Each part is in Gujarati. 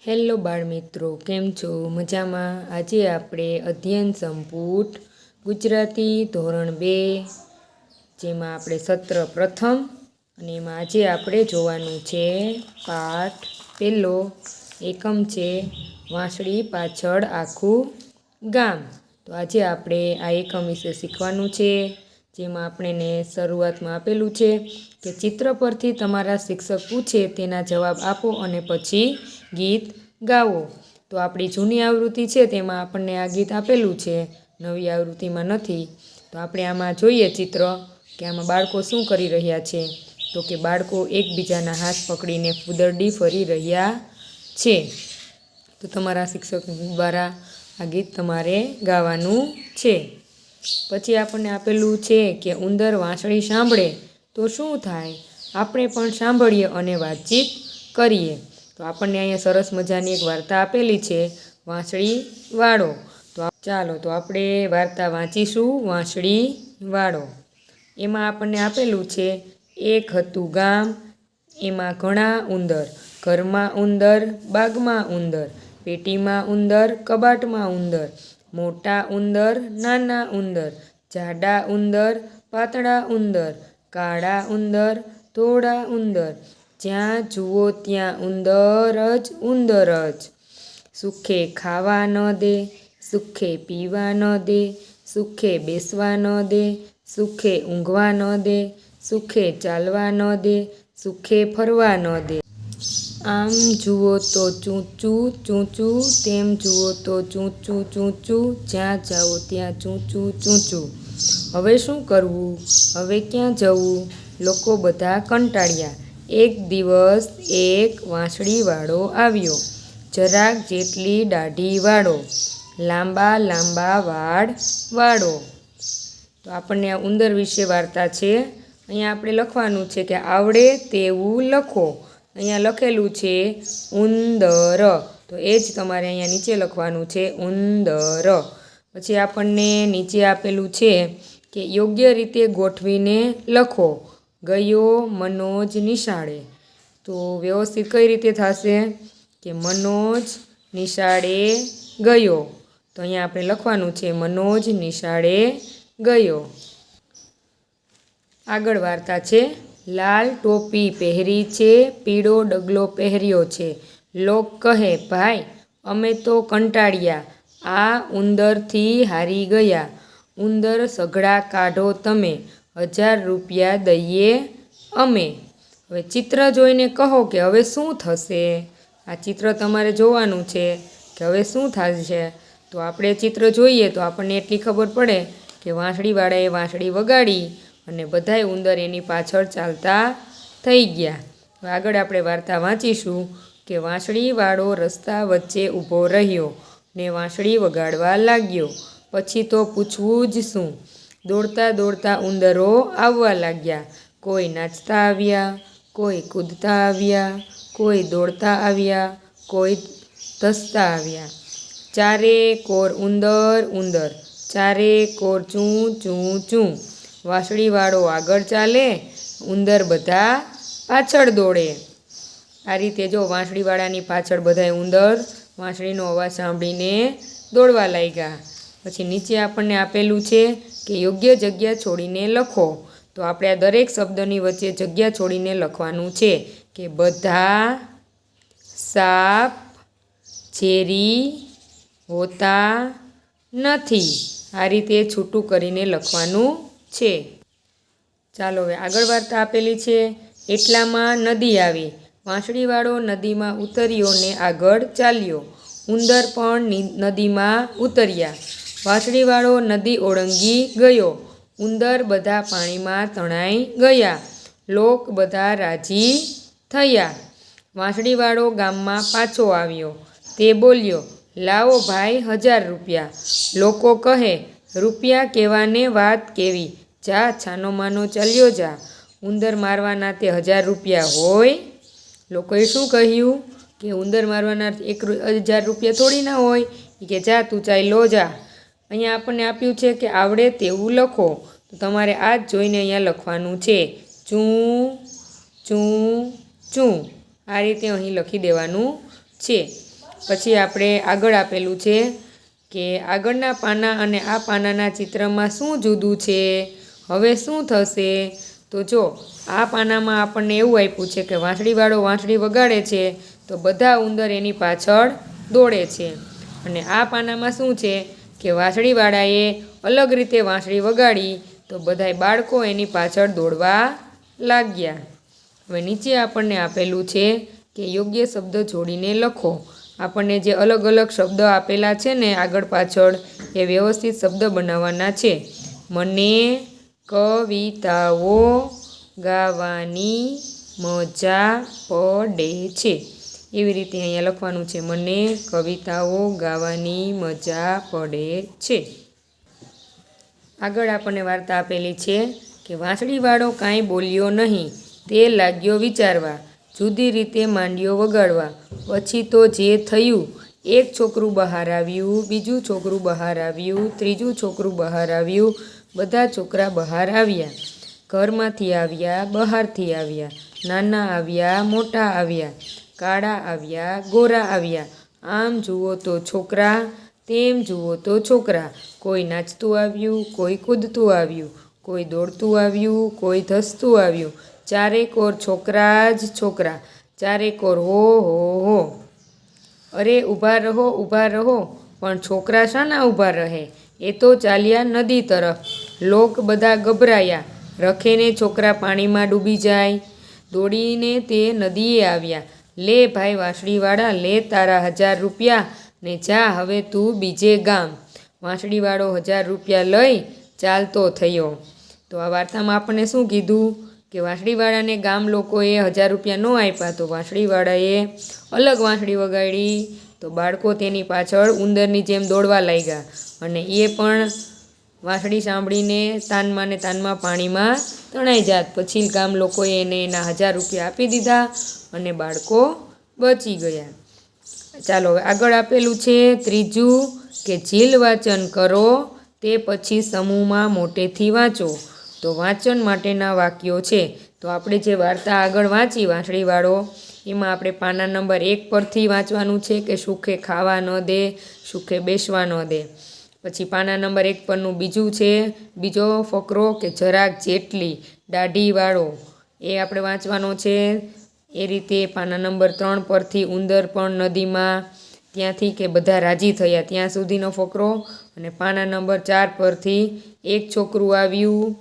હેલો બાળ મિત્રો, કેમ છો? મજામાં? આજે આપણે અધ્યયન સંપુટ ગુજરાતી ધોરણ 2 જેમાં આપણે સત્ર પ્રથમ અને એમાં આજે આપણે જોવાનું છે પાઠ પહેલો. એકમ છે વાંસળી પાછળ આખું ગામ. તો આજે આપણે આ એકમ વિશે શીખવાનું છે, જેમાં આપણને શરૂઆતમાં આપેલું છે કે ચિત્ર પરથી તમારા શિક્ષક પૂછે તેના જવાબ આપો અને પછી ગીત ગાવો. તો આપણી જૂની આવૃત્તિ છે તેમાં આપણને આ ગીત આપેલું છે, નવી આવૃત્તિમાં નથી. તો આપણે આમાં જોઈએ ચિત્ર કે આમાં બાળકો શું કરી રહ્યા છે. તો કે બાળકો એકબીજાના હાથ પકડીને ફૂદરડી ફરી રહ્યા છે. તો તમારા શિક્ષક દ્વારા આ ગીત તમારે ગાવાનું છે. પછી આપણને આપેલું છે કે ઉંદર વાંસળી સાંભળે તો શું થાય? આપણે પણ સાંભળીએ અને વાતચીત કરીએ. તો આપણને અહીંયા સરસ મજાની એક વાર્તા આપેલી છે, વાંસળી વાળો. તો ચાલો તો આપણે વાર્તા વાંચીશું, વાંસળી વાળો. એમાં આપણને આપેલું છે, એક હતું ગામ, એમાં ઘણા ઉંદર. ઘરમાં ઉંદર, બાગમાં ઉંદર, પેટીમાં ઉંદર, કબાટમાં ઉંદર, મોટા ઉંદર, નાના ઉંદર, જાડા ઉંદર, પાતળા ઉંદર, કાળા ઉંદર, ધોળા ઉંદર, જ્યાં જુઓ ત્યાં ઉંદર જ ઉંદર જ. સુખે ખાવા ન દે, સુખે પીવા ન દે, સુખે બેસવા ન દે, સુખે ઊંઘવા ન દે, સુખે ચાલવા ન દે, સુખે ફરવા ન દે. આમ જુઓ તો ચૂંચું ચૂંચું, તેમ જુઓ તો ચૂંચું ચૂંચું, જ્યાં જાઓ ત્યાં ચૂંચું ચૂંચું. હવે શું કરવું? હવે ક્યાં જવું? લોકો બધા કંટાળ્યા. એક દિવસ એક વાંસળીવાળો આવ્યો, જરાક જેટલી દાઢી વાળો, લાંબા લાંબા વાળ વાળો. તો આપણને આ ઉંદર વિશે વાર્તા છે. અહીંયા આપણે લખવાનું છે કે આવડે તેવું લખો. અહીંયા લખેલું છે ઉંદર, તો એ જ તમારે અહીંયા નીચે લખવાનું છે ઉંદર. પછી આપણને નીચે આપેલું છે કે યોગ્ય રીતે ગોઠવીને લખો. ગયો મનોજ નિશાળે. તો વ્યવસ્થિત કઈ રીતે થશે કે મનોજ નિશાળે ગયો. તો અહીંયા આપણે લખવાનું છે મનોજ નિશાળે ગયો. આગળ વાર્તા છે, લાલ ટોપી પહેરી છે, પીળો ડગલો પહેર્યો છે. લોક કહે, ભાઈ અમે તો કંટાળ્યા, આ ઉંદરથી હારી ગયા. ઉંદર સઘળા કાઢો તમે, 1000 રૂપિયા દઈએ અમે. હવે ચિત્ર જોઈને કહો કે હવે શું થશે. આ ચિત્ર તમારે જોવાનું છે કે હવે શું થશે. તો આપણે ચિત્ર જોઈએ તો આપણને એટલી ખબર પડે કે વાંસળીવાળાએ વાંસળી વગાડી અને બધાય ઉંદર એની પાછળ ચાલતા થઈ ગયા. આગળ આપણે વાર્તા વાંચીશું કે વાંસળીવાળો રસ્તા વચ્ચે ઊભો રહ્યો ને વાંસળી વગાડવા લાગ્યો. પછી તો પૂછવું જ શું, દોડતા દોડતા ઉંદરો આવવા લાગ્યા. કોઈ નાચતા આવ્યા, કોઈ કૂદતા આવ્યા, કોઈ દોડતા આવ્યા, કોઈ ધસતા આવ્યા. ચારે કોર ઉંદર ઉંદર, ચારે કોર ચૂં ચૂં ચૂં. વાંસળીવાળો આગળ ચાલે, ઉંદર બધા પાછળ દોડે. આ રીતે જો વાંસળીવાળાની પાછળ બધાય ઉંદર વાંસળીનો અવાજ સાંભળીને દોડવા લાગ્યા. પછી નીચે આપણને આપેલું છે કે યોગ્ય જગ્યા છોડીને લખો. તો આપણે આ દરેક શબ્દની વચ્ચે જગ્યા છોડીને લખવાનું છે કે બધા સાપ ઝેરી હોતા નથી. આ રીતે છૂટું કરીને લખવાનું છે. ચાલો હવે આગળ વાર્તા આપેલી છે, એટલામાં નદી આવી. વાંસળીવાળો નદીમાં ઉતર્યો ને આગળ ચાલ્યો. ઉંદર પણ નદીમાં ઉતર્યા. વાંસળીવાળો નદી ઓળંગી ગયો. ઉંદર બધા પાણીમાં તણાઈ ગયા. લોક બધા રાજી થયા. વાંસળીવાળો ગામમાં પાછો આવ્યો. તે બોલ્યો, લાવો ભાઈ 1000 રૂપિયા. લોકો કહે, રૂપિયા કહેવાને વાત કેવી, જા છાનો માનો ચાલ્યો જા. ઉંદર મારવાના તે 1000 રૂપિયા હોય? લોકોએ શું કહ્યું કે ઉંદર મારવાના 1000 રૂપિયા થોડી ના હોય. કે જા તું ચાલ્યો જા. અહીંયા આપણને આપ્યું છે કે આવડે તેવું લખો. તો તમારે આ જ જોઈને અહીંયા લખવાનું છે, ચૂં ચૂં ચૂં. આ રીતે અહીં લખી દેવાનું છે. પછી આપણે આગળ આપેલું છે કે આગળના પાના અને આ પાનાના ચિત્રમાં શું જુદું છે, હવે શું થશે? તો જો આ પાનામાં આપણને એવું આપ્યું છે કે વાંસળીવાળો વાંસળી વગાડે છે તો બધા ઉંદર એની પાછળ દોડે છે, અને આ પાનામાં શું છે કે વાંસળીવાળાએ અલગ રીતે વાંસળી વગાડી તો બધાય બાળકો એની પાછળ દોડવા લાગ્યા. હવે નીચે આપણને આપેલું છે કે યોગ્ય શબ્દ જોડીને લખો. આપણને જે અલગ અલગ શબ્દ આપેલા છે ને આગળ પાછળ એ વ્યવસ્થિત શબ્દ બનાવવાના છે. મને કવિતાઓ ગાવાની મજા પડે છે, એવી રીતે અહીંયા લખવાનું છે. મને કવિતાઓ ગાવાની મજા પડે છે. આગળ આપણને વાર્તા આપેલી છે કે વાંસળીવાળો કાંઈ બોલ્યો નહીં, તે લાગ્યો વિચારવા, જુદી રીતે માંડ્યો વગાડવા. પછી તો જે થયું, એક છોકરું બહાર આવ્યું, બીજું છોકરું બહાર આવ્યું, ત્રીજું છોકરું બહાર આવ્યું, બધા છોકરા બહાર આવ્યા. ઘરમાંથી આવ્યા, બહારથી આવ્યા, નાના આવ્યા, મોટા આવ્યા, કાળા આવ્યા, ગોરા આવ્યા. આમ જુઓ તો છોકરા, તેમ જુઓ તો છોકરા. કોઈ નાચતું આવ્યું, કોઈ કૂદતું આવ્યું, કોઈ દોડતું આવ્યું, કોઈ ધસતું આવ્યું. ચારેકોર છોકરા જ છોકરા, ચારેકોર હો હો હો. અરે ઊભા રહો, ઊભા રહો, પણ છોકરા શાના ઊભા રહે? એ તો ચાલ્યા નદી તરફ. લોક બધા ગભરાયા, રખે ને છોકરા પાણીમાં ડૂબી જાય. દોડીને તે નદીએ આવ્યા. લે ભાઈ વાંસળીવાળા, લે તારા 1000 રૂપિયા ને જા હવે તું બીજે ગામ. વાંસળીવાળો 1000 રૂપિયા લઈ ચાલતો થયો. તો આ વાર્તામાં આપણને શું કીધું કે વાંસળીવાળાને ગામ લોકોએ 1000 રૂપિયા ન આપ્યા, તો વાંસળીવાળાએ અલગ વાંસળી વગાડી તો બાળકો તેની પાછળ ઉંદરની જેમ દોડવા લાગ્યા, અને એ પણ વાંસળી સાંભળીને તાનમાં ને તાનમાં પાણીમાં તણાઈ જાત. પછી ગામ લોકોએ એને એના 1000 રૂપિયા આપી દીધા અને બાળકો બચી ગયા. ચાલો હવે આગળ આપેલું છે ત્રીજું કે ઝીલ વાંચન કરો, તે પછી સમૂહમાં મોટેથી વાંચો. તો વાંચન માટેના વાક્યો છે. તો આપણે જે વાર્તા આગળ વાંચી વાંસળીવાળો, એમાં આપણે પાના નંબર 1 પરથી વાંચવાનું છે કે સુખે ખાવા ન દે, સુખે બેસવા ન દે. પછી પાના નંબર 1 પરનું બીજું છે બીજો ફકરો કે જરાક જેટલી દાઢીવાળો, એ આપણે વાંચવાનો છે. એ રીતે પાના નંબર 3 પરથી ઉંદર પણ નદીમાં, ત્યાંથી કે બધા રાજી થયા ત્યાં સુધીનો ફકરો. અને પાના નંબર 4 પરથી એક છોકરું આવ્યું,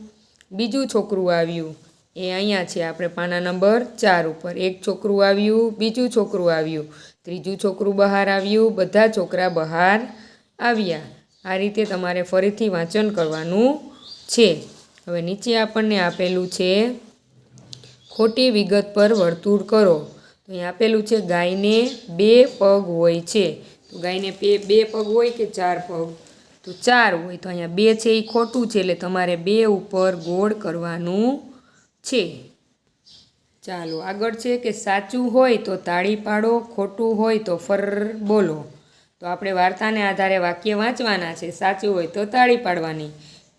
બીજું છોકરું આવ્યું, એ અહીંયા છે આપણે પાના નંબર 4 ઉપર. એક છોકરું આવ્યું, બીજું છોકરું આવ્યું, ત્રીજું છોકરું બહાર આવ્યું, બધા છોકરા બહાર આવ્યા. આ રીતે તમારે ફરીથી વાંચન કરવાનું છે. હવે નીચે આપણને આપેલું છે ખોટી વિગત પર વર્તુળ કરો. તો અહીં આપેલું છે ગાયને 2 પગ હોય છે. તો ગાયને 2 પગ હોય કે 4 પગ? તો 4 હોય. તો અહીંયા 2 છે એ ખોટું છે, એટલે તમારે 2 ઉપર ગોળ કરવાનું છે. ચાલો આગળ છે કે સાચું હોય તો તાળી પાડો, ખોટું હોય તો ફર બોલો. તો આપણે વાર્તાને આધારે વાક્ય વાંચવાના છે. સાચું હોય તો તાળી પાડવાની.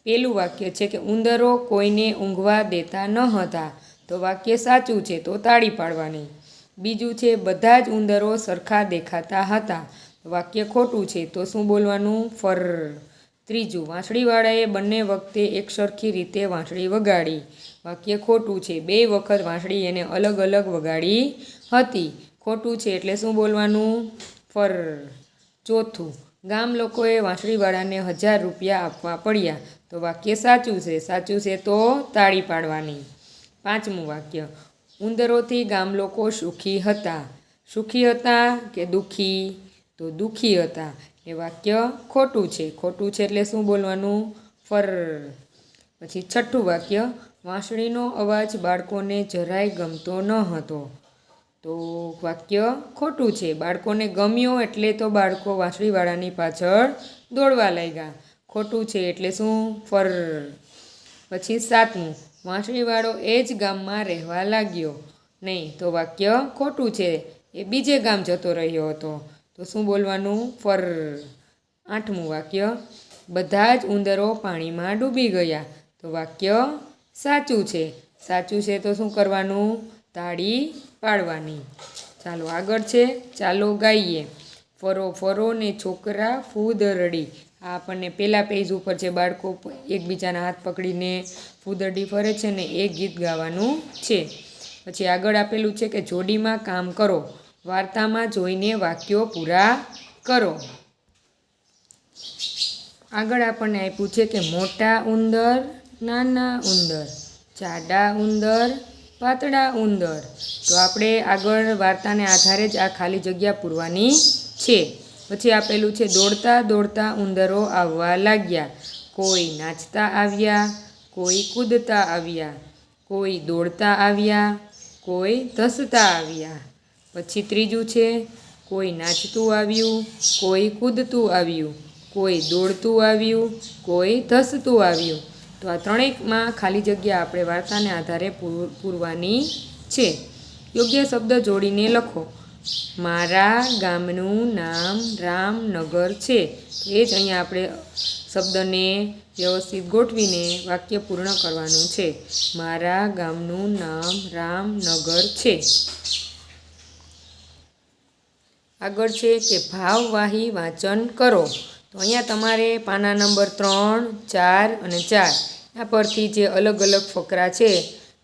પેલું વાક્ય છે કે ઉંદરો કોઈને ઊંઘવા દેતા ન હતા. તો વાક્ય સાચું છે તો તાળી પાડવાની. બીજું છે બધા જ ઉંદરો સરખા દેખાતા હતા. વાક્ય ખોટું છે તો શું બોલવાનું? ફર. ત્રીજું વાંસળીવાળાએ બંને વખતે એકસરખી રીતે વાંસળી વગાડી. વાક્ય ખોટું છે, 2 વખત વાંસળી એને અલગ અલગ વગાડી હતી. ખોટું છે એટલે શું બોલવાનું? ફર. ચોથું ગામ લોકોએ વાંસળીવાળાને 1000 રૂપિયા આપવા પડ્યા. તો વાક્ય સાચું છે. સાચું છે તો તાળી પાડવાની. પાંચમું વાક્ય ઉંદરોથી ગામ લોકો સુખી હતા. સુખી હતા કે દુઃખી? તો દુઃખી હતા. એ વાક્ય ખોટું છે. ખોટું છે એટલે શું બોલવાનું? ફર. પછી છઠ્ઠું વાક્ય વાંસળીનો અવાજ બાળકોને જરાય ગમતો ન હતો. તો વાક્ય ખોટું છે. બાળકોને ગમ્યો એટલે તો બાળકો વાંસળીવાળાની પાછળ દોડવા લાગ્યા. ખોટું છે એટલે શું? ફર. પછી સાતમું વાંસળીવાળો એ જ ગામમાં રહેવા લાગ્યો નહીં. તો વાક્ય ખોટું છે. એ બીજે ગામ જતો રહ્યો હતો. તો શું બોલવાનું? ફર. આઠમું વાક્ય બધા જ ઉંદરો પાણીમાં ડૂબી ગયા. તો વાક્ય સાચું છે. સાચું છે તો શું કરવાનું? તાળી પાડવાની. ચાલો આગળ છે ચાલો ગાઈએ. ફરો ફરો ને છોકરા ફૂદરડી. આ આપણને પહેલા પેજ ઉપર જે બાળકો એકબીજાના હાથ પકડીને ફૂદરડી ફરે છે ને એ ગીત ગાવાનું છે. પછી આગળ આપેલું છે કે જોડીમાં કામ કરો, વાર્તામાં જોઈને વાક્યો પૂરા કરો. આગળ આપણને આપ્યું છે કે મોટા ઉંદર, નાના ઉંદર, જાડા ઉંદર, પાતળા ઉંદર. તો આપણે આગળ વાર્તાને આધારે જ આ ખાલી જગ્યા પૂરવાની છે. પછી આપેલું છે દોડતા દોડતા ઉંદરો આવવા લાગ્યા, કોઈ નાચતા આવ્યા, કોઈ કૂદતા આવ્યા, કોઈ દોડતા આવ્યા, કોઈ ધસતા આવ્યા. પછી ત્રીજું છે કોઈ નાચતું આવ્યું, કોઈ કૂદતું આવ્યું, કોઈ દોડતું આવ્યું, કોઈ ધસતું આવ્યું. તો આ ત્રણેયમાં ખાલી જગ્યા આપણે વાર્તાને આધારે પૂરવાની છે. યોગ્ય શબ્દ જોડીને લખો. મારા ગામનું નામ રામનગર છે. એ જ અહીંયા આપણે શબ્દને વ્યવસ્થિત ગોઠવીને વાક્ય પૂર્ણ કરવાનું છે. મારા ગામનું નામ રામનગર છે. આગળ છે કે ભાવવાહી વાંચન કરો. તો અહીંયા તમારે પાના નંબર 3, 4 અને 4 આ પરથી જે અલગ અલગ ફકરા છે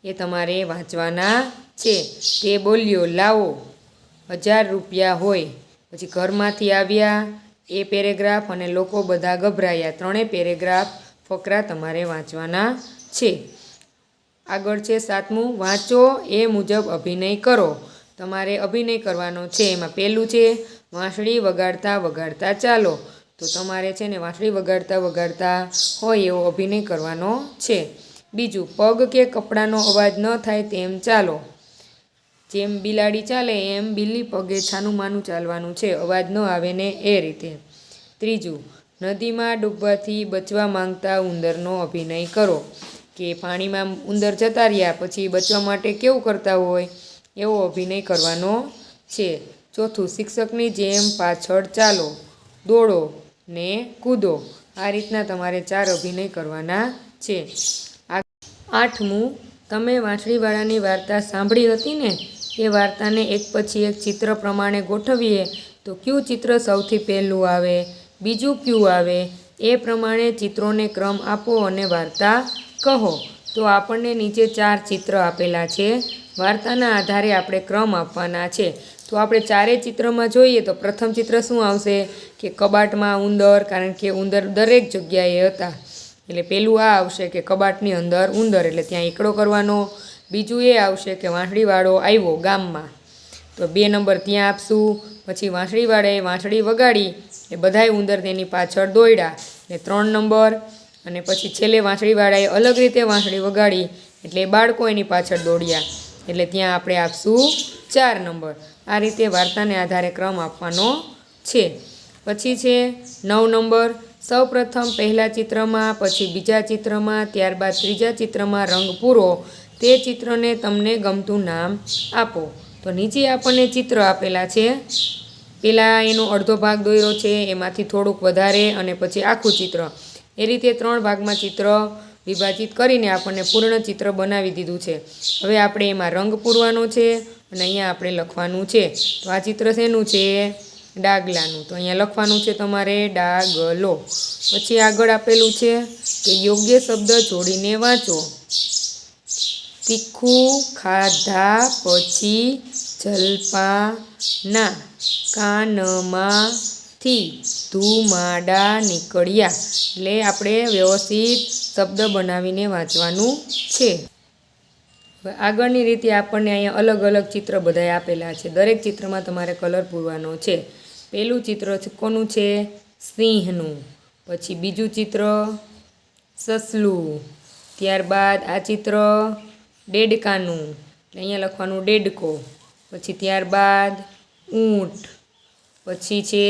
એ તમારે વાંચવાના છે. તે બોલ્યો લાવો 1000 રૂપિયા હોય. પછી ઘરમાંથી આવ્યા એ પેરેગ્રાફ અને લોકો બધા ગભરાયા. ત્રણેય પેરેગ્રાફ ફકરા તમારે વાંચવાના છે. આગળ છે 7મું વાંચો એ મુજબ અભિનય કરો. તમારે અભિનય કરવાનો છે. એમાં પહેલું છે વાંસળી વગાડતા વગાડતા ચાલો. તો તમારે છે ને વાંસળી વગાડતા વગાડતા હોય એવો અભિનય કરવાનો છે. બીજું પગ કે કપડાનો અવાજ ન થાય તેમ ચાલો. જેમ બિલાડી ચાલે એમ બિલ્લી પગે છાનું માનું ચાલવાનું છે, અવાજ ન આવે ને એ રીતે. ત્રીજું નદીમાં ડૂબવાથી બચવા માંગતા ઉંદરનો અભિનય કરો. કે પાણીમાં ઉંદર જતા રહ્યા પછી બચવા માટે કેવું કરતા હોય એવો અભિનય કરવાનો છે. ચોથું શિક્ષકની જેમ પાછળ ચાલો, દોડો ને કૂદો. આ રીતના તમારે 4 અભિનય કરવાના છે. 8મું તમે વાંસળીવાળાની વાર્તા સાંભળી હતી ને એ વાર્તાને એક પછી એક ચિત્ર પ્રમાણે ગોઠવીએ તો કયું ચિત્ર સૌથી પહેલું આવે, બીજું કયું આવે, એ પ્રમાણે ચિત્રોને ક્રમ આપો અને વાર્તા કહો. તો આપણને નીચે 4 ચિત્ર આપેલા છે. વાર્તાના આધારે આપણે ક્રમ આપવાના છે. તો આપણે 4 ચિત્રમાં જોઈએ તો પ્રથમ ચિત્ર શું આવશે કે કબાટમાં ઉંદર, કારણ કે ઉંદર દરેક જગ્યાએ હતા. એટલે પહેલું આ આવશે કે કબાટની અંદર ઉંદર, એટલે ત્યાં એકડો કરવાનો. બીજું એ આવશે કે વાંસળીવાળો આવ્યો ગામમાં, તો 2 નંબર ત્યાં આપશું. પછી વાંસળીવાળાએ વાંસળી વગાડી એ બધાય ઉંદર તેની પાછળ દોડ્યા એટલે 3 નંબર. અને પછી છેલ્લે વાંસળીવાળાએ અલગ રીતે વાંસળી વગાડી એટલે બાળકો એની પાછળ દોડ્યા એટલે ત્યાં આપણે આપશું 4 નંબર. આ રીતે વાર્તાને આધારે ક્રમ આપવાનો છે. પછી છે 9 નંબર. સૌપ્રથમ પહેલા ચિત્રમાં, પછી બીજા ચિત્રમાં, ત્યારબાદ ત્રીજા ચિત્રમાં રંગ પૂરો. તે ચિત્રને તમને ગમતું નામ આપો. તો નીચે આપણને ચિત્ર આપેલા છે. પહેલાં એનો અડધો ભાગ દોર્યો છે, એમાંથી થોડુંક વધારે અને પછી આખું ચિત્ર. એ રીતે 3 ભાગમાં ચિત્ર વિભાજિત કરીને આપણને પૂર્ણ ચિત્ર બનાવી દીધું છે. હવે આપણે એમાં રંગ પૂરવાનો છે અને અહીંયા આપણે લખવાનું છે. તો આ ચિત્ર શેનું છે? ડાગલાનું. તો અહીંયા લખવાનું છે તમારે ડાગલો. પછી આગળ આપેલું છે કે યોગ્ય શબ્દ જોડીને વાંચો. તીખું ખાધા પછી જલપાના કાનમાંથી ધુમાડા નીકળ્યા. એટલે આપણે વ્યવસ્થિત શબ્દ બનાવીને વાંચવાનું છે. હવે આગળની રીતે આપણને અહીંયા અલગ અલગ ચિત્ર બધાય આપેલા છે. દરેક ચિત્રમાં તમારે કલર પૂરવાનો છે. પહેલું ચિત્ર કોનું છે? સિંહનું. પછી બીજું ચિત્ર સસલું. ત્યારબાદ આ ચિત્ર દેડકાનું, અહીંયા લખવાનું દેડકો. પછી ત્યારબાદ ઊંટ. પછી છે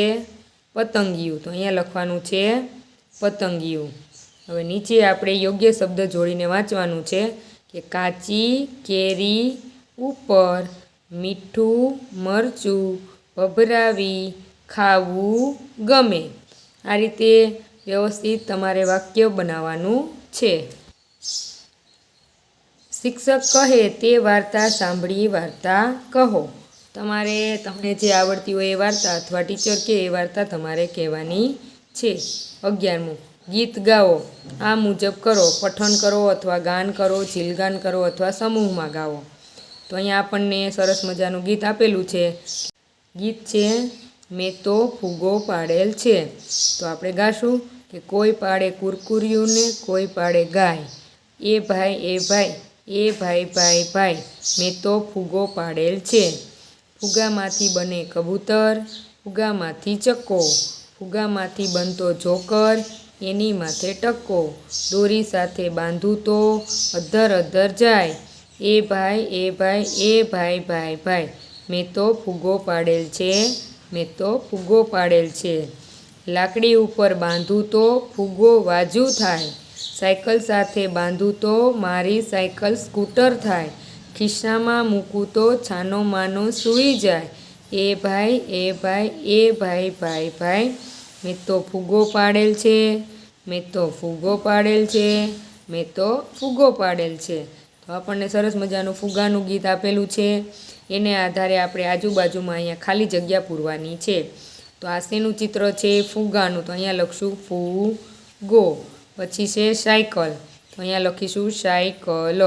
પતંગિયું, તો અહીંયા લખવાનું છે પતંગિયું. હવે નીચે આપણે યોગ્ય શબ્દ જોડીને વાંચવાનું છે કે કાચી કેરી ઉપર મીઠું મરચું ભભરાવી ખાવું ગમે. આ રીતે વ્યવસ્થિત તમારે વાક્ય બનાવવાનું છે. શિક્ષક કહે તે વાર્તા સાંભળી વાર્તા કહો. તમારે તમને જે આવડતી હોય એ વાર્તા અથવા ટીચર કે એ વાર્તા તમારે કહેવાની છે. 11મું ગીત ગાઓ. આ મુજબ કરો. પઠન કરો અથવા ગાન કરો, ચિલગાન કરો અથવા સમૂહમાં ગાઓ. તો અહીંયા આપણને સરસ મજાનું ગીત આપેલું છે. ગીત છે મેં તો ફૂગો પાડેલ છે. તો આપણે ગાશું કે કોઈ પાડે કુરકુરિયું ને કોઈ પાડે ગાય. એ ભાઈ એ ભાઈ એ ભાઈ ભાઈ ભાઈ મેં તો ફૂગો પાડેલ છે. ફુગામાંથી બને કબૂતર, ફુગામાંથી ચક્કો, ફુગામાંથી બનતો જોકર, એની માથે ટક્કો, દોરી સાથે બાંધું તો અધ્ધર અધ્ધર જાય. એ ભાઈ એ ભાઈ એ ભાઈ ભાઈ ભાઈ મેં તો ફૂગો પાડેલ છે. મેં તો ફૂગો પાડેલ છે. લાકડી ઉપર બાંધું તો ફૂગો વાજુ થાય. સાયકલ સાથે બાંધું તો મારી સાયકલ સ્કૂટર થાય. ખિસ્સામાં મૂકું તો છાનો માનો સૂઈ જાય. એ ભાઈ એ ભાઈ એ ભાઈ ભાઈ ભાઈ મેં તો ફૂગો પાડેલ છે. મેં તો ફૂગો પાડેલ છે. મેં તો ફૂગો પાડેલ છે. તો આપણને સરસ મજાનું ફુગાનું ગીત આપેલું છે. એને આધારે આપણે આજુબાજુમાં અહીંયા ખાલી જગ્યા પૂરવાની છે. તો આ શેનું ચિત્ર છે? ફુગાનું. તો અહીંયા લખશું ફૂગો. પછી છે સાયકલ. તો અહીંયા લખીશું સાયકલ.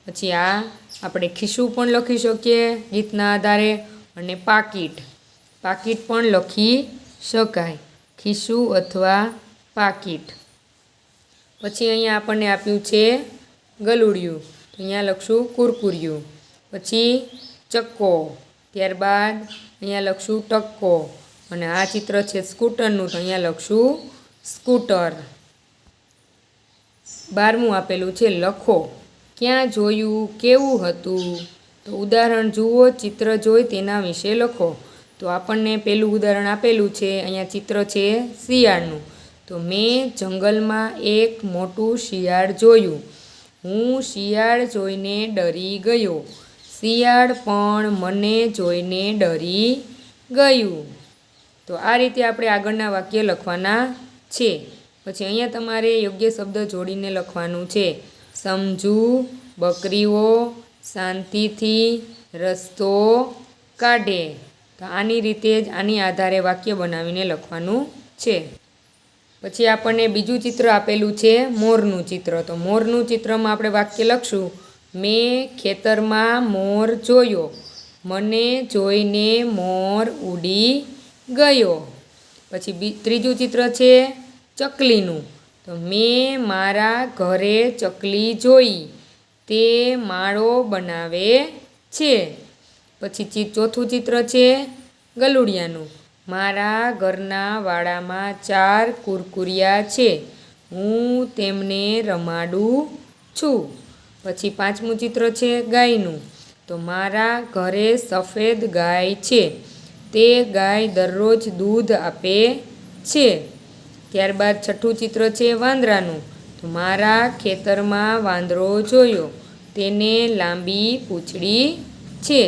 પછી આ આપણે ખિસ્સું પણ લખી શકીએ ગીતના આધારે, અને પાકીટ. પાકીટ પણ લખી શકાય, ખિસ્સું અથવા પાકીટ. પછી અહીંયા આપણને આપ્યું છે ગલુડિયું. તો અહીંયા લખશું કુરકુરિયું. પછી ચક્કો. ત્યારબાદ અહીંયા લખશું ટક્કો. અને આ ચિત્ર છે સ્કૂટરનું. તો અહીંયા લખશું સ્કૂટર. 12મું આપેલું છે લખો. ક્યાં જોયું, કેવું હતું? તો ઉદાહરણ જુઓ, ચિત્ર જોઈ તેના વિશે લખો. તો આપણને પહેલું ઉદાહરણ આપેલું છે. અહીંયા ચિત્ર છે શિયાળનું. તો મેં જંગલમાં એક મોટું શિયાળ જોયું. હું શિયાળ જોઈને ડરી ગયો. શિયાળ પણ મને જોઈને ડરી ગયું. તો આ રીતે આપણે આગળના વાક્ય લખવાના છે. પછી અહીંયા તમારે યોગ્ય શબ્દ જોડીને લખવાનું છે. સમજુ, બકરીઓ, શાંતિથી, રસ્તો કાઢે. તો આની રીતે જ આની આધારે વાક્ય બનાવીને લખવાનું છે. પછી આપણને બીજું ચિત્ર આપેલું છે મોરનું ચિત્ર. તો મોરનું ચિત્રમાં આપણે વાક્ય લખશું મેં ખેતરમાં મોર જોયો. મને જોઈને મોર ઉડી ગયો. પછી ત્રીજું ચિત્ર છે ચકલીનું. તો મેં મારા ઘરે ચકલી જોઈ. તે માળો બનાવે છે. પછી ચોથું ચિત્ર છે ગલુડિયાનું. મારા ઘરના વાડામાં 4 કુરકુરિયા છે. હું તેમને રમાડું છું. પછી 5મું ચિત્ર છે ગાયનું. તો મારા ઘરે સફેદ ગાય છે. તે ગાય દરરોજ દૂધ આપે છે. ત્યારબાદ 6થું ચિત્ર છે વાંદરાનું. તો મારા ખેતરમાં વાંદરો જોયો. તેને લાંબી પૂંછડી છે.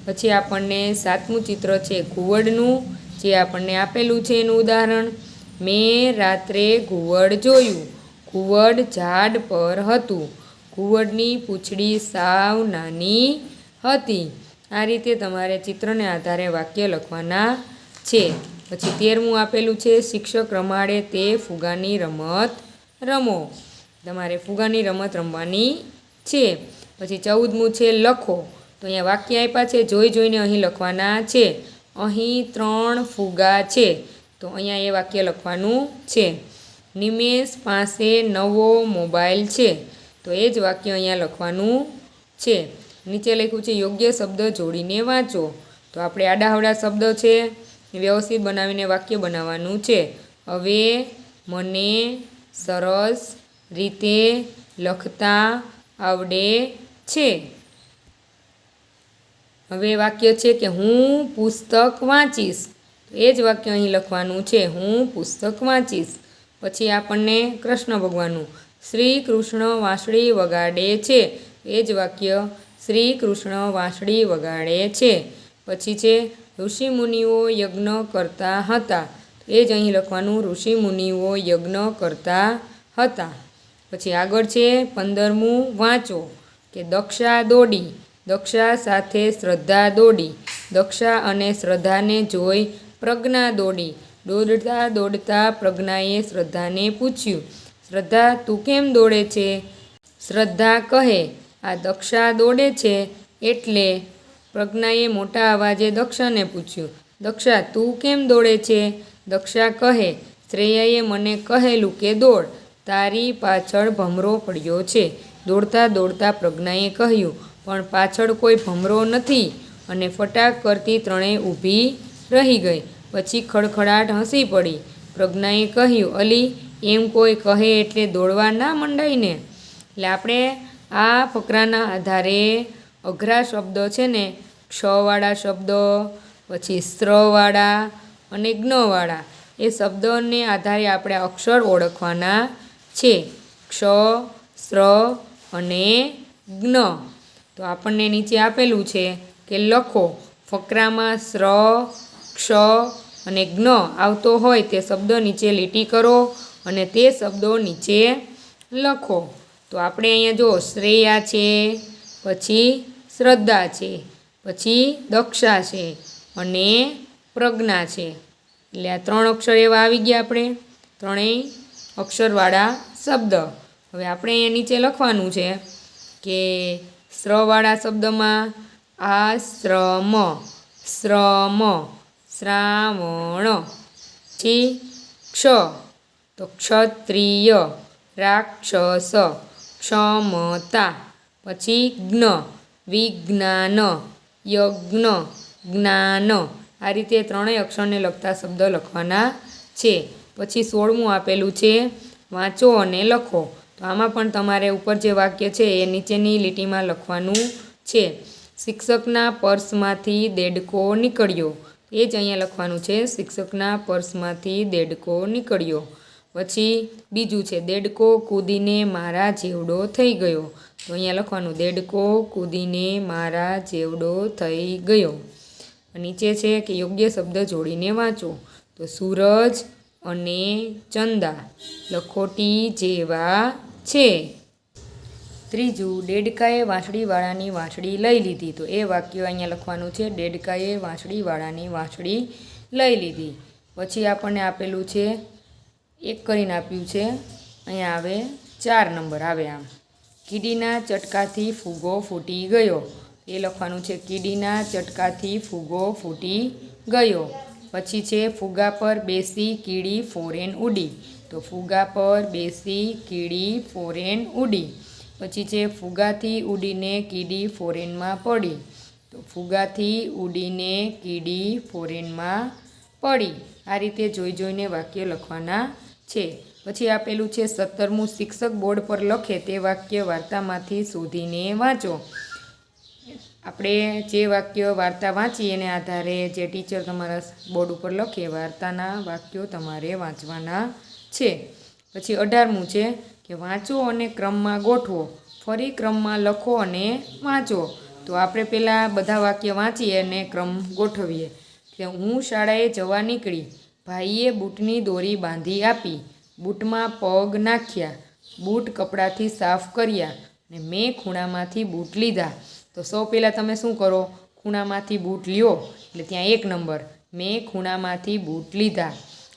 પછી આપણને 7મું ચિત્ર છે ઘુવડનું, જે આપણને આપેલું છે એનું ઉદાહરણ. મેં રાત્રે ઘુવડ જોયું. ઘુવડ ઝાડ પર હતું. ઘુવડની પૂંછડી સાવ નાની હતી. આ રીતે તમારે ચિત્રને આધારે વાક્ય લખવાના છે. પછી 13મું આપેલું છે શિક્ષક રમાડે તે ફુગાની રમત રમો. તમારે ફુગાની રમત રમવાની છે. પછી 14મું છે લખો. તો અહીંયા વાક્ય આપ્યા છે, જોઈ જોઈને અહીં લખવાના છે. અહીં 3 ફુગા છે. તો અહીંયા એ વાક્ય લખવાનું છે. નિમેશ પાસે નવો મોબાઈલ છે. તો એ જ વાક્ય અહીંયા લખવાનું છે. નીચે લખ્યું છે યોગ્ય શબ્દ જોડીને વાંચો. તો આપણે આડાહવડા શબ્દ છે વ્યવસ્થિત બનાવીને વાક્ય બનાવવાનું છે. હવે મને સરસ રીતે લખતા આવડે છે. હવે વાક્ય છે કે હું પુસ્તક વાંચીશ. તો એ જ વાક્ય અહીં લખવાનું છે, હું પુસ્તક વાંચીશ. પછી આપણને કૃષ્ણ ભગવાનનું. શ્રી કૃષ્ણ વાંસળી વગાડે છે. એ જ વાક્ય શ્રી કૃષ્ણ વાંસળી વગાડે છે. પછી છે ઋષિમુનિઓ યજ્ઞ કરતા હતા. એ જ અહીં લખવાનું ઋષિમુનિઓ યજ્ઞ કરતા હતા. પછી આગળ છે 15મું વાંચો. કે દક્ષા દોડી. દક્ષા સાથે શ્રદ્ધા દોડી. દક્ષા અને શ્રદ્ધાને જોઈ પ્રજ્ઞા દોડી. દોડતા દોડતા પ્રજ્ઞાએ શ્રદ્ધાને પૂછ્યું, શ્રદ્ધા, તું કેમ દોડે છે? શ્રદ્ધા કહે, આ દક્ષા દોડે છે એટલે. પ્રજ્ઞાએ મોટા અવાજે દક્ષાને પૂછ્યું, દક્ષા, તું કેમ દોડે છે? દક્ષા કહે, શ્રેયાએ મને કહેલું કે દોડ, તારી પાછળ ભમરો પડ્યો છે. દોડતા દોડતા પ્રજ્ઞાએ કહ્યું, પણ પાછળ કોઈ ભમરો નથી, અને ફટાક કરતી ત્રણેય ઊભી રહી ગઈ. પછી ખડખડાટ હસી પડી. પ્રજ્ઞાએ કહ્યું, અલી, એમ કોઈ કહે એટલે દોડવા ના મંડાય ને. એટલે આપણે આ ફકરાના આધારે અઘરા શબ્દો છે ને, ક્ષવાળા શબ્દો, પછી સ્ત્રવાળા અને જ્ઞવાળા, એ શબ્દોને આધારે આપણે અક્ષર ઓળખવાના છે. ક્ષ, સ્ત્ર અને જ્ઞ. તો આપણને નીચે આપેલું છે કે લખો. ફકરામાં સ્ર, ક્ષ અને જ્ઞ આવતો હોય તે શબ્દો નીચે લીટી કરો અને તે શબ્દો નીચે લખો. તો આપણે અહીંયા જો શ્રેયા છે, પછી શ્રદ્ધા છે, પછી દક્ષા છે અને પ્રજ્ઞા છે. એટલે આ 3 અક્ષર એવા આવી ગયા આપણે, ત્રણેય અક્ષરવાળા શબ્દ. હવે આપણે અહીંયા નીચે લખવાનું છે કે સ્રવાળા શબ્દમાં આશ્રમ, શ્રમ, શ્રાવણ. પછી ક્ષ તો ક્ષત્રિય, રાક્ષસ, ક્ષમતા. પછી જ્ઞ, વિજ્ઞાન, યજ્ઞ, જ્ઞાન. આ રીતે ત્રણેય અક્ષરને લગતા શબ્દ લખવાના છે. પછી 16મું આપેલું છે વાંચો અને લખો. તો આમાં પણ તમારે ઉપર જે વાક્ય છે એ નીચેની લીટીમાં લખવાનું છે. શિક્ષકના પર્સમાંથી દેડકો નીકળ્યો, એ જ અહીંયા લખવાનું છે, શિક્ષકના પર્સમાંથી દેડકો નીકળ્યો. પછી બીજું છે દેડકો કૂદીને મારા જેવડો થઈ ગયો. તો અહીંયા લખવાનું દેડકો કૂદીને મારા જેવડો થઈ ગયો. નીચે છે કે યોગ્ય શબ્દ જોડીને વાંચો. તો સૂરજ અને ચંદા લખોટી જેવા છે. ત્રીજું, દેડકાએ વાંસળીવાળાની વાંસળી લઈ લીધી. તો એ વાક્ય અહીંયા લખવાનું છે, દેડકાએ વાંસળીવાળાની વાંસળી લઈ લીધી. પછી આપણને આપેલું છે, એક કરીને આપ્યું છે, અહીંયા આવે 4 નંબર આવે આમ. કીડીના ચટકાથી ફૂગો ફૂટી ગયો. એ લખવાનું છે, કીડીના ચટકાથી ફૂગો ફૂટી ગયો. પછી છે ફુગા પર બેસી કીડી ફોરેન ઉડી. તો ફુગા પર બેસી કીડી ફોરેન ઉડી. પછી છે ફુગાથી ઉડીને કીડી ફોરેનમાં પડી. તો ફુગાથી ઉડીને કીડી ફોરેનમાં પડી. આ રીતે જોઈ જોઈને વાક્ય લખવાના છે. પછી આપેલું છે 17મું, શિક્ષક બોર્ડ પર લખે તે વાક્ય વાર્તામાંથી શોધીને વાંચો. આપણે જે વાક્ય વાર્તા વાંચીએ એને આધારે જે ટીચર તમારા બોર્ડ ઉપર લખે વાર્તાના વાક્યો તમારે વાંચવાના છે. પછી 18મું છે કે વાંચો અને ક્રમમાં ગોઠવો, ફરી ક્રમમાં લખો અને વાંચો. તો આપણે પહેલાં બધા વાક્ય વાંચીએ અને ક્રમ ગોઠવીએ. કે હું શાળાએ જવા નીકળી, ભાઈએ બૂટની દોરી બાંધી આપી, બૂટમાં પગ નાખ્યા, બૂટ કપડાથી સાફ કર્યા, ને મેં ખૂણામાંથી બૂટ લીધા. તો સૌ પહેલાં તમે શું કરો, ખૂણામાંથી બૂટ લ્યો એટલે ત્યાં 1 નંબર, મેં ખૂણામાંથી બૂટ લીધા.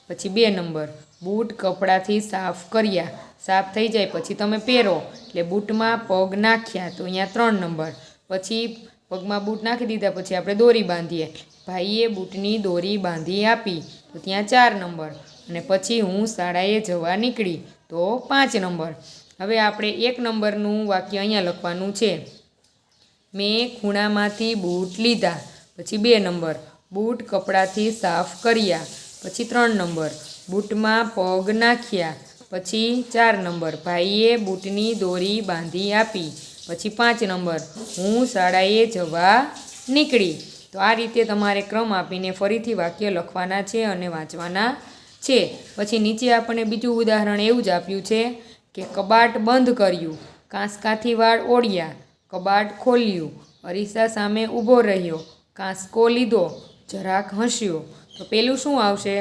પછી 2 નંબર, બૂટ કપડાથી સાફ કર્યા, સાફ થઈ જાય પછી તમે પહેરો એટલે બૂટમાં પગ નાખ્યા. તો અહીંયા 3 નંબર. પછી પગમાં બૂટ નાખી દીધા પછી આપણે દોરી બાંધીએ, ભાઈએ બૂટની દોરી બાંધી આપી. તો ત્યાં 4 નંબર. અને પછી હું શાળાએ જવા નીકળી. તો 5 નંબર. હવે આપણે 1 નંબરનું વાક્ય અહીંયા લખવાનું છે, મેં ખૂણામાંથી બૂટ લીધા. પછી 2 નંબર, બૂટ કપડાથી સાફ કર્યા. પછી 3 નંબર, બૂટમાં પગ નાખ્યા. પછી 4 નંબર, ભાઈએ બૂટની દોરી બાંધી આપી. પછી 5 નંબર, હું શાળાએ જવા નીકળી. તો આ રીતે તમારે ક્રમ આપીને ફરીથી વાક્ય લખવાના છે અને વાંચવાના છે. પછી નીચે આપણને બીજું ઉદાહરણ એવું જ આપ્યું છે કે કબાટ બંધ કર્યું, કાંસકાથી વાળ ઓળ્યા, કબાટ ખોલ્યું, અરીસા સામે ઊભો રહ્યો, કાંસકો લીધો, જરાક હસ્યો. તો પેલું શું આવશે,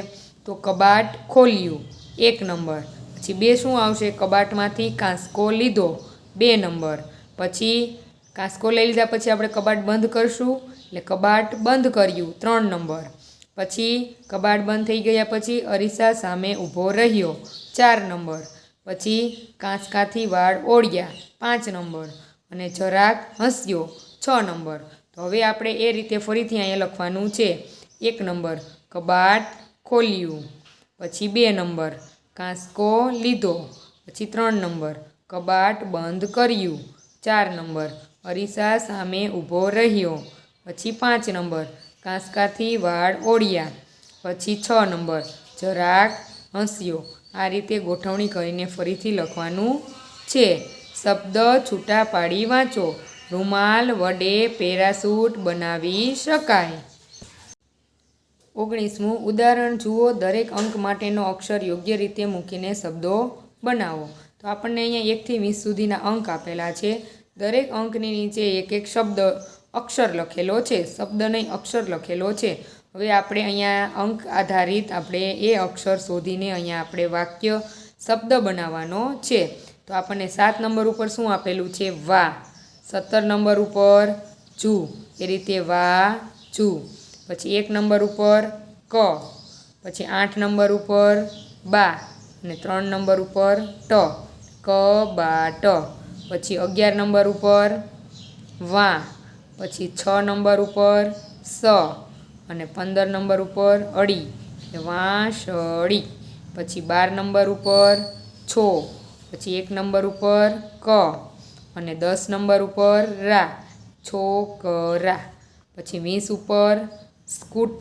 તો કબાટ ખોલ્યું 1 નંબર. પછી 2 શું આવશે, કબાટમાંથી કાંસકો લીધો 2 નંબર. પછી કાંસકો લઈ લીધા પછી આપણે કબાટ બંધ કરશું એટલે કબાટ બંધ કર્યું 3 નંબર. પછી કબાટ બંધ થઈ ગયા પછી અરીસા સામે ઊભો રહ્યો 4 નંબર. પછી કાંચકાથી વાળ ઓળ્યા 5 નંબર. અને જરાક હસ્યો 6 નંબર. તો હવે આપણે એ રીતે ફરીથી અહીંયા લખવાનું છે. 1 નંબર કબાટ ખોલ્યું. પછી 2 નંબર કાંસકો લીધો. પછી 3 નંબર કબાટ બંધ કર્યું. 4 નંબર અરીસા સામે ઊભો રહ્યો. પછી 5 નંબર કાંસકાથી વાળ ઓળ્યા. પછી 6 નંબર જરાક હસ્યો. આ રીતે ગોઠવણી કરીને ફરીથી લખવાનું છે. શબ્દ છૂટા પાડી વાંચો. રૂમાલ વડે પેરાસૂટ બનાવી શકાય. 19મું ઉદાહરણ જુઓ. દરેક અંક માટેનો અક્ષર યોગ્ય રીતે મૂકીને શબ્દો બનાવો. તો આપણને અહીંયા 1 થી 20 સુધીના અંક આપેલા છે. દરેક અંકની નીચે એક એક શબ્દ અક્ષર લખેલો છે. શબ્દ નહીં, અક્ષર લખેલો છે. હવે આપણે અહીંયા અંક આધારિત આપણે એ અક્ષર શોધીને અહીંયા આપણે વાક્ય શબ્દ બનાવવાનો છે. તો આપણને 7 નંબર ઉપર શું આપેલું છે? વા. 17 નંબર ઉપર જુ. એ રીતે વા જુ. પછી 1 નંબર ઉપર ક. પછી 8 નંબર ઉપર બા. અને 3 નંબર ઉપર ટ. ક બા ટ. પછી 11 નંબર ઉપર વા. પછી 6 નંબર ઉપર સ. અને 15 નંબર ઉપર અડી. વાંસળી. પછી 12 નંબર ઉપર છો. પછી 1 નંબર ઉપર ક. અને 10 નંબર ઉપર રા. છોકરા. પછી 20 ઉપર સ્કૂટ.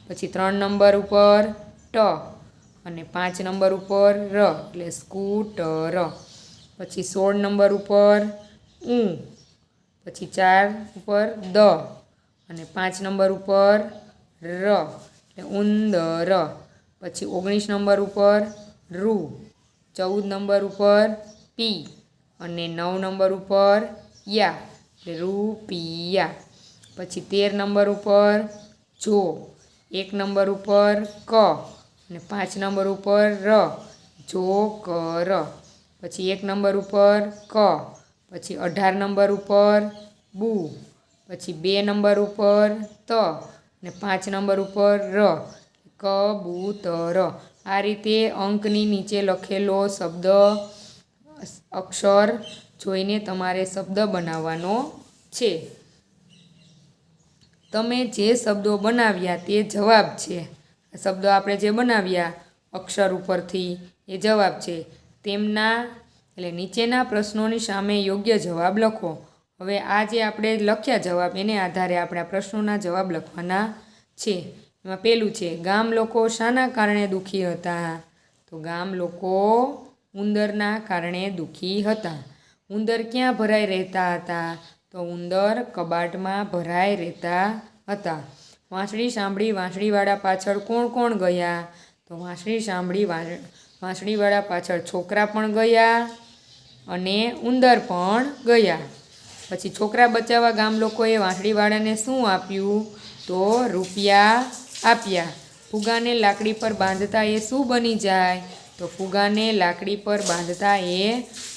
પછી 3 નંબર ઉપર ટ. અને 5 નંબર ઉપર ર એટલે સ્કૂટર. પછી 16 નંબર ઉપર ઊ. પછી 4 ઉપર દ. અને 5 નંબર ઉપર ર એટલે ઉંદર. પછી 19 નંબર ઉપર રૂ. 14 નંબર ઉપર પી. અને 9 નંબર ઉપર યા એટલે રૂપિયા. પછી 13 નંબર ઉપર જો. 1 નંબર ઉપર ક. અને 5 નંબર ઉપર ર જોકર. પછી 1 નંબર ઉપર ક. પછી 18 નંબર ઉપર બુ. પછી 2 નંબર ઉપર ત. અને 5 નંબર ઉપર ર કબૂતર. આ રીતે અંકની નીચે લખેલો શબ્દ અક્ષર જોઈને તમારે શબ્દ બનાવવાનો છે. તમે જે શબ્દો બનાવ્યા તે જવાબ છે. શબ્દો આપણે જે બનાવ્યા અક્ષર ઉપરથી એ જવાબ છે. તેમના એટલે નીચેના પ્રશ્નોની સામે યોગ્ય જવાબ લખો. હવે આ જે આપણે લખ્યા જવાબ એને આધારે આપણે આ પ્રશ્નોના જવાબ લખવાના છે. એમાં પહેલું છે ગામ લોકો શાના કારણે દુઃખી હતા? તો ગામ લોકો ઉંદરના કારણે દુઃખી હતા. ઉંદર ક્યાં ભરાઈ રહેતા હતા? તો ઉંદર કબાટમાં ભરાઈ રહેતા હતા. વાંસળી સાંભળી વાંસળીવાળા પાછળ કોણ કોણ ગયા? તો વાંસળી સાંભળી વાંસળીવાળા પાછળ છોકરા પણ ગયા અને ઉંદર પણ ગયા. પછી છોકરા બચાવવા ગામ લોકોએ વાંસળીવાળાને શું આપ્યું? તો રૂપિયા આપ્યા. ફુગાને લાકડી પર બાંધતા એ શું બની જાય? તો ફુગાને લાકડી પર બાંધતા એ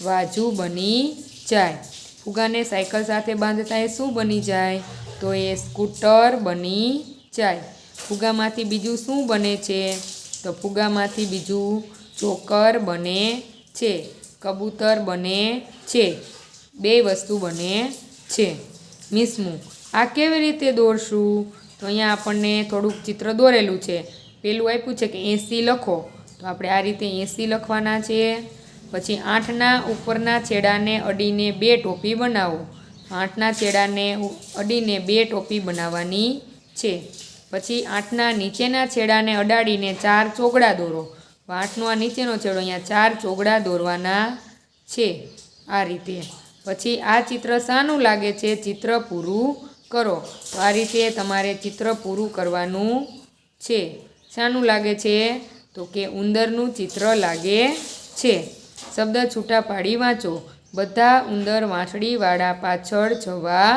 વાજુ બની જાય. ફુગાને સાયકલ સાથે બાંધતા એ શું બની જાય? તો એ સ્કૂટર બની જાય. ફુગામાંથી બીજું શું બને છે? તો ફુગામાંથી બીજું ચોકર બને છે, કબૂતર બને છે. 2 વસ્તુ બને છે. 20મું આ કેવી રીતે દોરશું? તો અહીંયા આપણને થોડુંક ચિત્ર દોરેલું છે. પેલું આપ્યું છે કે 80 લખો. તો આપણે આ રીતે 80 લખવાના છે. પછી 8ના ઉપરના છેડાને અડીને 2 ટોપી બનાવો. 8ના છેડાને અડીને 2 ટોપી બનાવવાની છે. પછી 8ના નીચેના છેડાને અડાડીને 4 ચોગડા દોરો. 8નો આ નીચેનો છેડો અહીંયા 4 ચોગડા દોરવાના છે આ રીતે. પછી આ ચિત્ર શાનું લાગે છે? ચિત્ર પૂરું કરો. તો આ રીતે તમારે ચિત્ર પૂરું કરવાનું છે. શાનું લાગે છે? તો કે ઉંદરનું ચિત્ર લાગે છે. શબ્દ છૂટા પાડી વાંચો. બધા ઉંદર વાંસળીવાળા પાછળ જવા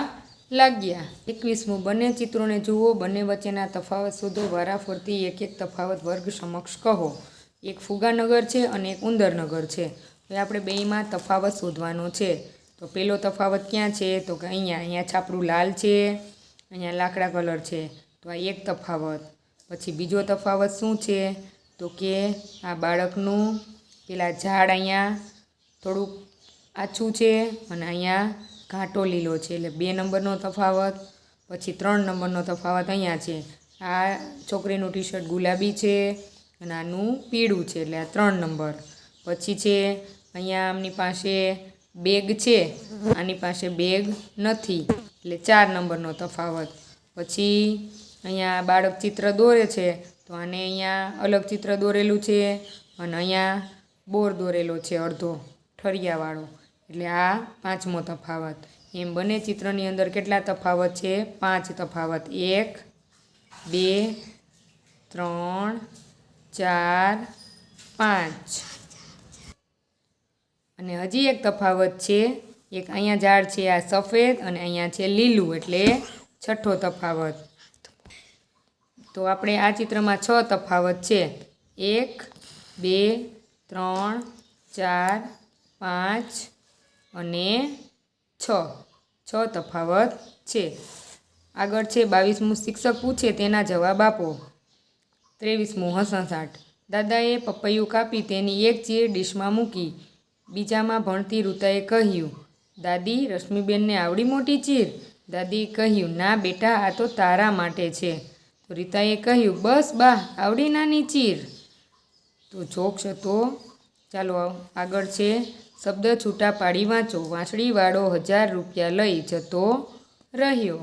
લાગ્યા. 21મું બંને ચિત્રોને જુઓ. બંને વચ્ચેના તફાવત શોધો. વારાફરતી એક એક તફાવત વર્ગ સમક્ષ કહો. એક ફુગાનગર છે અને એક ઉંદરનગર છે. હવે આપણે બેયમાં તફાવત શોધવાનો છે. તો પહેલો તફાવત ક્યાં છે? તો કે અહીંયા છાપરું લાલ છે અહીંયા લાકડા કલર છે, તો આ એક તફાવત. પછી બીજો તફાવત શું છે, તો કે આ બાળકનું પેલા ઝાડ અહીંયા થોડુંક આછું છે અને અહીંયા ઘાટો લીલો છે, એટલે 2 નંબરનો તફાવત. પછી 3 નંબરનો તફાવત અહીંયા છે. આ છોકરીનું ટી શર્ટ ગુલાબી છે અને આનું પીળું છે, એટલે આ 3 નંબર. પછી છે અહીંયા આમની પાસે બેગ છે, આની પાસે બેગ નથી, એટલે 4 નંબરનો તફાવત. પછી અહીંયા બાળક ચિત્ર દોરે છે, તો આને અહીંયા અલગ ચિત્ર દોરેલું છે અને અહીંયા બોર દોરેલો છે અડધો ઠરિયાવાળો, એટલે આ 5મો તફાવત. એમ બંને ચિત્રની અંદર કેટલા તફાવત છે, 5 તફાવત. 1 2 3 4 5. અને હજી એક તફાવત છે, એક અહીંયા ઝાડ છે આ સફેદ અને અહીંયા છે લીલું, એટલે 6થો તફાવત. તો આપણે આ ચિત્રમાં 6 તફાવત છે. 1 2 3 4 5 અને 6 તફાવત છે. આગળ છે 22મું શિક્ષક પૂછે તેના જવાબ આપો. 23મું હસહસાટ. દાદાએ પપૈયું કાપી તેની એક ચીર ડીશમાં મૂકી. બીજામાં ભણતી રૂતાએ કહ્યું, દાદી, રશ્મિબેનને આવડી મોટી ચીર? દાદીએ કહ્યું, ના બેટા, આ તો તારા માટે છે. તો રીતાએ કહ્યું, બસ બા, આવડી નાની ચીર. તો જોક્સ હતો. ચાલો આગળ છે શબ્દ છૂટા પાડી વાંચો. વાંસળીવાળો 1000 રૂપિયા લઈ જતો રહ્યો.